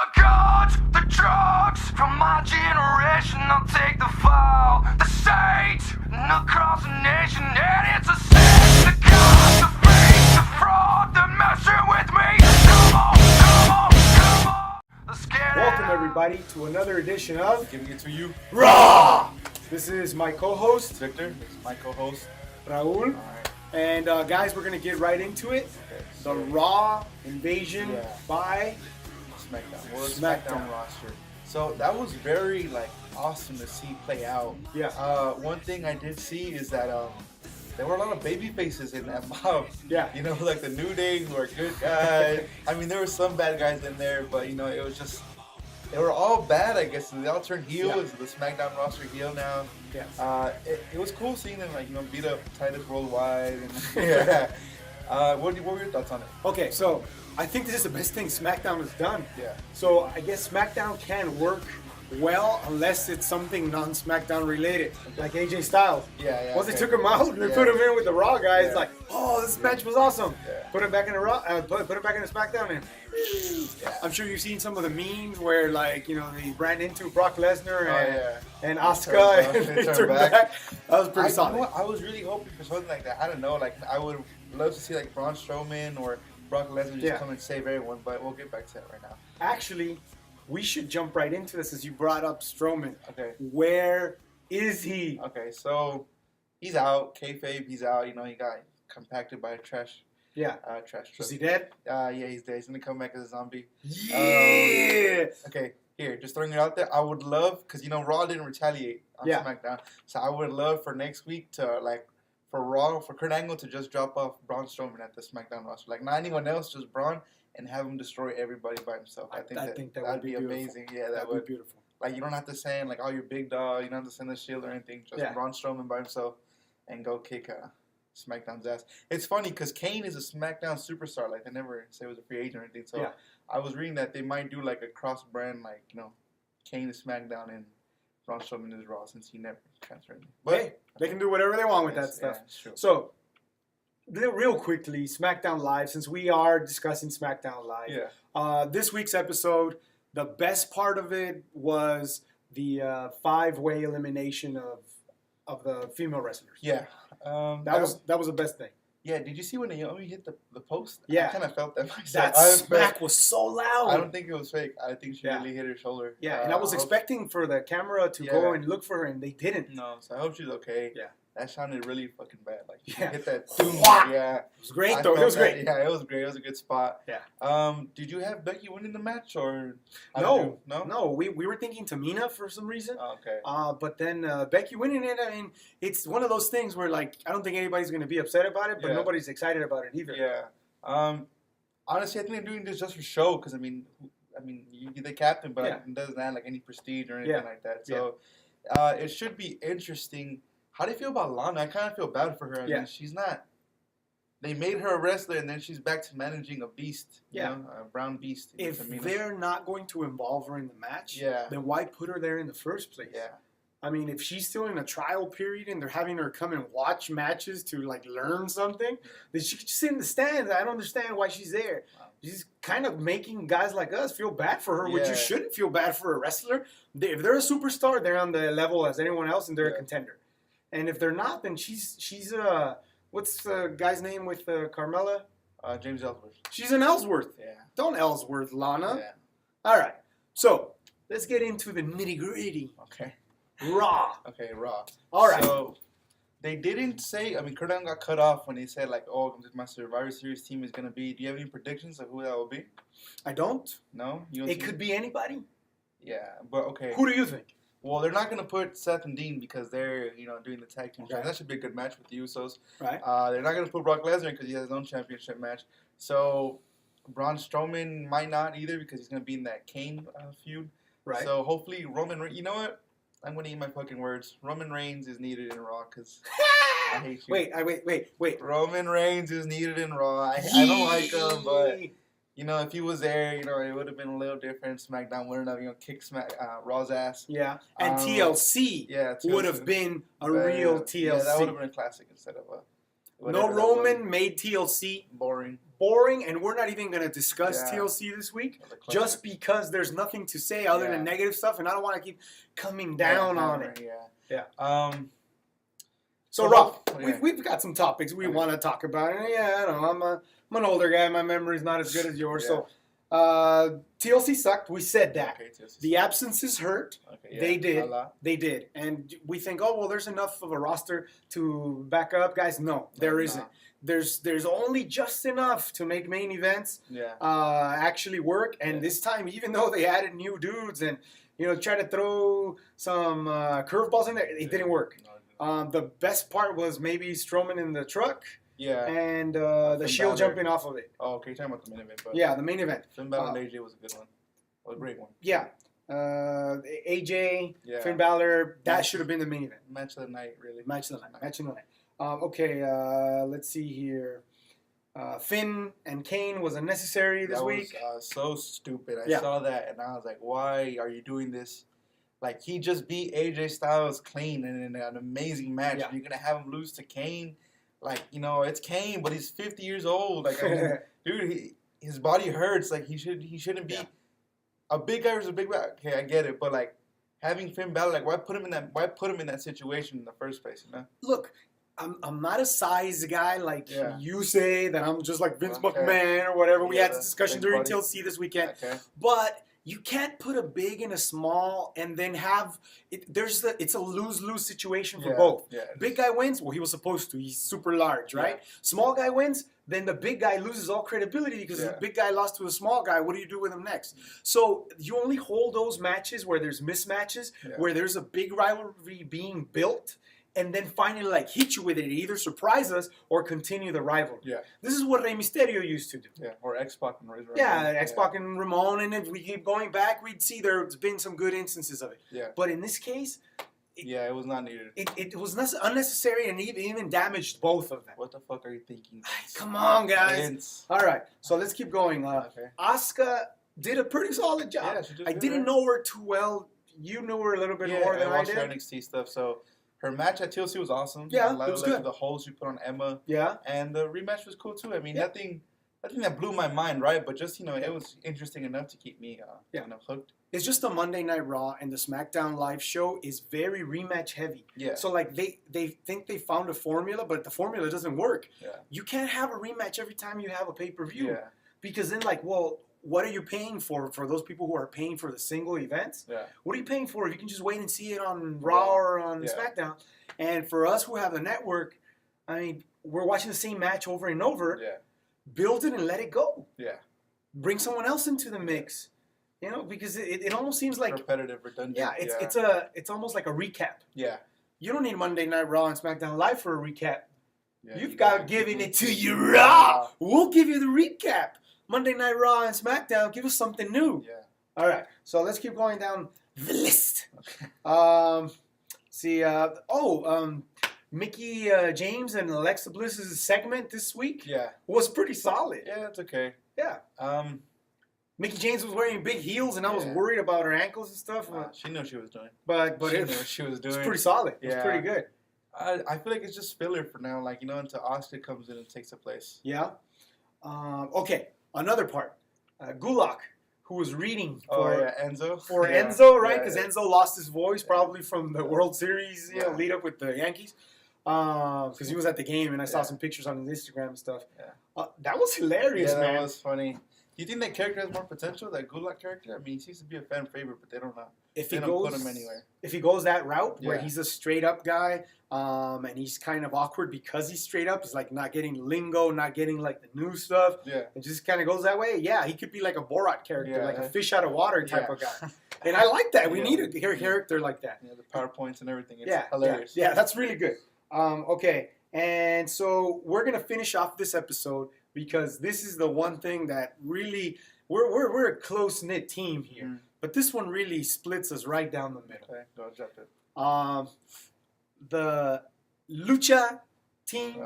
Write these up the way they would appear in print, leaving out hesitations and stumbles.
The gods, the drugs, from my generation, I'll take the fall. The saints, across the nation, and it's a sin. The gods, the fake, the fraud, they're messing with me. Come on, come on, come on. Let's get it. Welcome everybody to another edition of Giving it to you, Raw. This is my co-host Victor. This is my co-host, Raul, Alright. and guys, we're gonna get right into it. Okay, The Raw invasion Yeah. by Smackdown. World Smackdown. Smackdown roster. So that was very awesome to see play out. Yeah. One thing I did see is that there were a lot of baby faces in that mob. Yeah. You know, like the New Day who are good guys. I mean, there were some bad guys in there, but you know, it was just they were all bad, I guess. They all turned heel. Yeah. It's the SmackDown roster heel now. Yeah. It was cool seeing them beat up Titus Worldwide. And yeah. What were your thoughts on it? Okay, so I think this is the best thing SmackDown has done. Yeah. So I guess SmackDown can work well unless it's something non-SmackDown related, like AJ Styles. Yeah. Once okay. they took him out and they Yeah. put him in with the Raw guys, Yeah. like, oh, this match was awesome. Yeah. Put him back in the Raw, put him back in the SmackDown, and Yeah. I'm sure you've seen some of the memes where, they ran into Brock Lesnar and They Asuka, turned and back. they They turned turned back. That was pretty You know solid. what? I was really hoping for something like that. I don't know. I would love to see Braun Strowman or Brock Lesnar just come and save everyone. But we'll get back to that right now. Actually, we should jump right into this as you brought up Strowman. Okay. Where is he? Okay. So he's out. Kayfabe, he's out. You know, he got compacted by a trash Yeah. truck. Is he dead? Yeah, he's dead. He's gonna come back as a zombie. Yeah. Okay. Here, just throwing it out there. I would love, because Raw didn't retaliate on SmackDown, so I would love for next week to for Raw, for Kurt Angle to just drop off Braun Strowman at the SmackDown roster, not anyone else, just Braun, and have him destroy everybody by himself. I think that would be amazing. Yeah, that would be beautiful. you don't have to send oh, you're big dog. You don't have to send the Shield or anything. Just Braun Strowman by himself and go kick SmackDown's ass. It's funny because Kane is a SmackDown superstar. They never say he was a free agent or anything. So I was reading that they might do a cross brand, Kane is SmackDown and Braun Strowman is Raw, since he never transferred. But hey, they can do whatever they want with that stuff. Yeah, true. So, real quickly, SmackDown Live, since we are discussing SmackDown Live, this week's episode, the best part of it was the 5-way elimination of the female wrestlers. Yeah. That was the best thing. Yeah, did you see when Naomi hit the post? Yeah. I kind of felt that myself. That smack was so loud. I don't think it was fake. I think she really hit her shoulder. Yeah, and I was expecting for the camera to go and look for her, and they didn't. No, so I hope she's okay. Yeah. That sounded really fucking bad. She hit that. Yeah. It was great, though. It was great. Yeah, it was great. It was a good spot. Yeah. Did you have Becky winning the match, or? No. No? We were thinking Tamina for some reason. Oh, okay. But then Becky winning it, I mean, it's one of those things where, I don't think anybody's going to be upset about it, but nobody's excited about it either. Yeah. Honestly, I think they're doing this just for show, because, you're the captain, but it doesn't add, any prestige or anything like that. So, it should be interesting. How do you feel about Lana? I kind of feel bad for her. I mean, she's not. They made her a wrestler, and then she's back to managing a beast. You know, a brown beast. If they're not going to involve her in the match, then why put her there in the first place? Yeah. I mean, if she's still in a trial period and they're having her come and watch matches to learn something, then she could just sit in the stands. I don't understand why she's there. Wow. She's kind of making guys like us feel bad for her, which you shouldn't feel bad for a wrestler. If they're a superstar, they're on the level as anyone else, and they're a contender. And if they're not, then she's what's the guy's name with Carmella? James Ellsworth. She's an Ellsworth. Yeah. Don't Ellsworth, Lana. Yeah. All right. So let's get into the nitty gritty. Okay. Raw. Okay, Raw. All right. So they didn't say. Kurt Angle got cut off when he said "Oh, my Survivor Series team is gonna be." Do you have any predictions of who that will be? I don't. No. It could be anybody. Yeah, but okay. Who do you think? Well, they're not gonna put Seth and Dean because they're doing the tag team. That should be a good match with the Usos. Right. They're not gonna put Brock Lesnar because he has his own championship match. So Braun Strowman might not either because he's gonna be in that Kane feud. Right. So hopefully Roman. You know what? I'm gonna eat my fucking words. Roman Reigns is needed in Raw because I hate you. Wait. Roman Reigns is needed in Raw. I don't like him, but if he was there, it would have been a little different. SmackDown wouldn't have, kicked Raw's ass. Yeah, and TLC would have been a real TLC. Yeah, that would have been a classic instead of a No Roman made TLC boring, and we're not even going to discuss TLC this week just because there's nothing to say other than negative stuff, and I don't want to keep coming down on it. Yeah. So, Rob, we've got some topics we want to talk about. And I don't know. I'm an older guy. My memory's not as good as yours. So, TLC sucked. We said that. Okay, the absences hurt. Okay, they did. They did. And we think, oh, well, there's enough of a roster to back up. Guys, no, there isn't. There's only just enough to make main events actually work. And this time, even though they added new dudes and, try to throw some curveballs in there, it didn't work. The best part was maybe Strowman in the truck. Yeah. And the Shield jumping off of it. Oh, okay. You're talking about the main event. But yeah, the main event. Finn Balor and AJ was a good one. A great one. Yeah. AJ, Finn Balor, that should have been the main event. Match of the night, really. Match of the night. Okay, let's see here. Finn and Kane was unnecessary this week. That was so stupid. I saw that and I was like, why are you doing this? Like, he just beat AJ Styles clean and in an amazing match. Yeah. You're going to have him lose to Kane? Like, it's Kane, but he's 50 years old. Like, I mean, dude, his body hurts. Like, he shouldn't be a big guy versus a big guy. Okay, I get it, but like having Finn Balor, like, why put him in that situation in the first place? Look, I'm not a size guy like you say that I'm just like Vince McMahon or whatever. We had this discussion during TLC this weekend, but you can't put a big and a small and then have it. It's a lose-lose situation for both. Yeah, big guy wins. Well, he was supposed to. He's super large, right? Yeah. Small guy wins. Then the big guy loses all credibility because the big guy lost to a small guy. What do you do with him next? So you only hold those matches where there's mismatches, where there's a big rivalry being built, and then finally like hit you with it, either surprise us or continue the rivalry. Yeah. This is what Rey Mysterio used to do. Yeah, or X-Pac and Razor. Yeah, X-Pac and Ramon, and if we keep going back, we'd see there's been some good instances of it. Yeah. But in this case, it was not needed. It was unnecessary and even damaged both of them. What the fuck are you thinking? Come on, guys. All right, so let's keep going. Asuka did a pretty solid job. Yeah, she did I didn't know her too well. You knew her a little bit more than I did. I watched her NXT stuff, so... Her match at TLC was awesome. Yeah, it was good. The holes she put on Emma. Yeah. And the rematch was cool, too. I mean, nothing that blew my mind, right? But just, it was interesting enough to keep me kind of hooked. It's just the Monday Night Raw and the Smackdown live show is very rematch heavy. Yeah. So, like, they think they found a formula, but the formula doesn't work. Yeah. You can't have a rematch every time you have a pay-per-view. Yeah. Because then, like, well... What are you paying for those people who are paying for the single events? Yeah. What are you paying for if you can just wait and see it on Raw or on SmackDown? And for us who have the network, I mean, we're watching the same match over and over. Yeah. Build it and let it go. Yeah. Bring someone else into the mix. Because it almost seems like repetitive, redundant. Yeah, it's almost like a recap. Yeah. You don't need Monday Night Raw and SmackDown Live for a recap. Yeah, You've got giving it to you raw. We'll give you the recap. Monday Night Raw and SmackDown, give us something new. Yeah. All right, so let's keep going down the list. Okay. Mickey James and Alexa Bliss's segment this week was pretty solid. Yeah, it's okay. Yeah. Mickey James was wearing big heels, and I was worried about her ankles and stuff. She knew what she was doing. But she knew what she was doing. It's pretty solid. Yeah. It's pretty good. I feel like it's just filler for now, until Asuka comes in and takes the place. Yeah. Okay. Another part, Gulak, who was reading for Enzo. For Enzo, right? Because Enzo lost his voice probably from the World Series lead up with the Yankees. Because he was at the game, and I saw some pictures on his Instagram and stuff. Yeah. That was hilarious, man. That was funny. Do you think that character has more potential, that Gulak character? I mean, he seems to be a fan favorite, but they don't know. They don't put him anywhere. If he goes that route, where he's a straight-up guy, and he's kind of awkward because he's straight up, he's like not getting lingo, not getting like the new stuff, it just kind of goes that way, he could be like a Borat character, like a fish out of water type of guy. And I like that. We need a character like that. Yeah, the PowerPoints and everything. It's hilarious. Yeah, that's really good. Okay, and so we're going to finish off this episode because this is the one thing that really, we're a close-knit team here. Mm. But this one really splits us right down the middle. Okay, go jump it. The Lucha team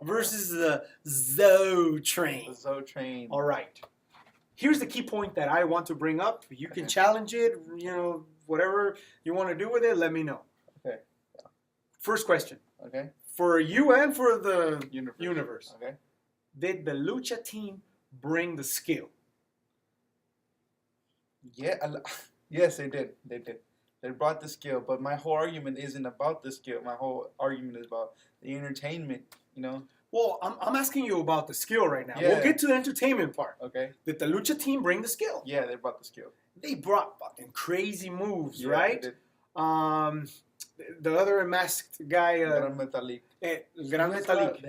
versus the Zo Train. The Zo Train. All right. Here's the key point that I want to bring up. You can challenge it, whatever you want to do with it, let me know. Okay. First question. Okay. For you and for the universe. Okay. Did the Lucha team bring the skill? Yeah. Yes, they did. They did. They brought the skill, but my whole argument isn't about the skill. My whole argument is about the entertainment. You know. Well, I'm asking you about the skill right now. Yeah. We'll get to the entertainment part. Okay. Did the Lucha team bring the skill? Yeah, they brought the skill. They brought fucking crazy moves, Yeah, right? they did. The other masked guy, Gran Metalik. Gran Metalik.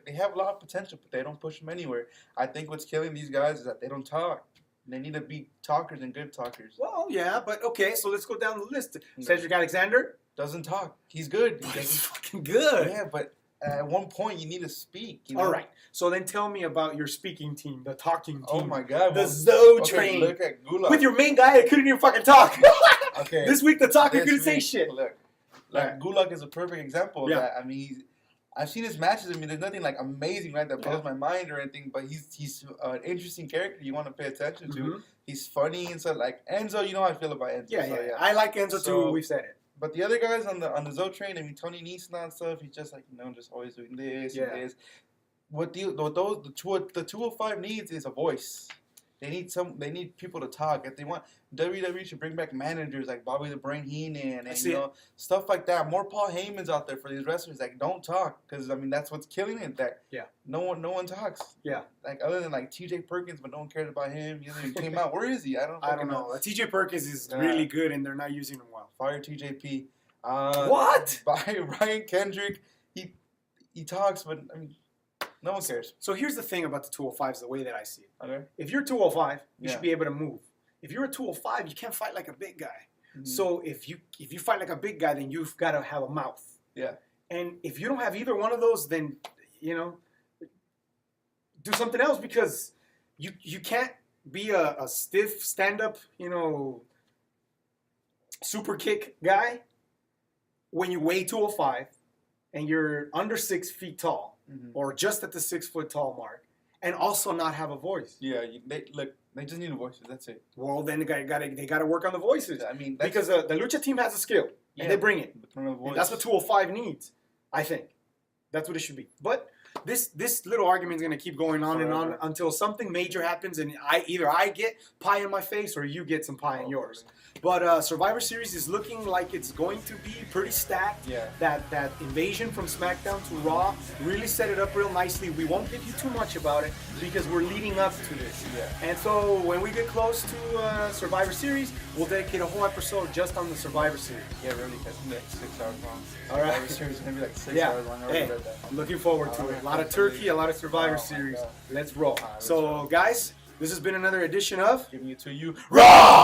They have a lot of potential, but they don't push them anywhere. I think what's killing these guys is that they don't talk. They need to be talkers and good talkers. Well, yeah, but okay, so let's go down the list. Cedric Alexander doesn't talk. He's good. He's fucking good. Yeah, but at one point you need to speak. You know? All right. So then tell me about your speaking team, the talking team. Oh my God. The Zoe train. Look at Gulak. With your main guy that couldn't even fucking talk. Okay. This week the talker couldn't say shit. Look, Right. Gulak is a perfect example of Yeah. that. I mean, I've seen his matches. I mean, there's nothing like amazing, right, that blows my mind or anything. But he's an interesting character you want to pay attention to. Mhm. He's funny and stuff. Like Enzo, you know how I feel about Enzo. Yeah, so, yeah. I like Enzo too. We've said it. But the other guys on the Zoe train, I mean, Tony Nese and stuff, he's just like, just always doing this and this. What the 205 needs is a voice. They need people to talk. If they want, WWE should bring back managers like Bobby the Brain Heenan and stuff like that. More Paul Heyman's out there for these wrestlers. Like, don't talk, because I mean that's what's killing it. That no one talks. Yeah. Like other than like T.J. Perkins, but no one cares about him. He hasn't even came out. Where is he? I don't know. T.J. Perkins is really good, and they're not using him well. Fire TJP. What? By Ryan Kendrick. He talks, but I mean, no one cares. So here's the thing about the 205s, the way that I see it. Okay. If you're 205, you should be able to move. If you're a 205, you can't fight like a big guy. Mm-hmm. So if you fight like a big guy, then you've got to have a mouth. Yeah. And if you don't have either one of those, then do something else, because you can't be a stiff stand-up, super kick guy when you weigh 205 and you're under 6 feet tall. Mm-hmm. Or just at the 6 foot tall mark, and also not have a voice. Yeah, they just need a voice. That's it. Well, then they got to work on the voices. I mean, because the Lucha team has a skill, and they bring it. And that's what 205 needs. I think that's what it should be. But this little argument is going to keep going on and on until something major happens, and either I get pie in my face or you get some pie in yours. But Survivor Series is looking like it's going to be pretty stacked. Yeah. That invasion from SmackDown to Raw really set it up real nicely. We won't give you too much about it because we're leading up to this. Yeah. And so when we get close to Survivor Series, we'll dedicate a whole episode just on the Survivor Series. Yeah, really. That's like 6 hours long. All right. Survivor Series is going to be like 6 hours long. I already read that. I'm looking forward to it. A lot of turkey, a lot of Survivor Series. Let's roll. So, guys, this has been another edition of Giving it to you Raw!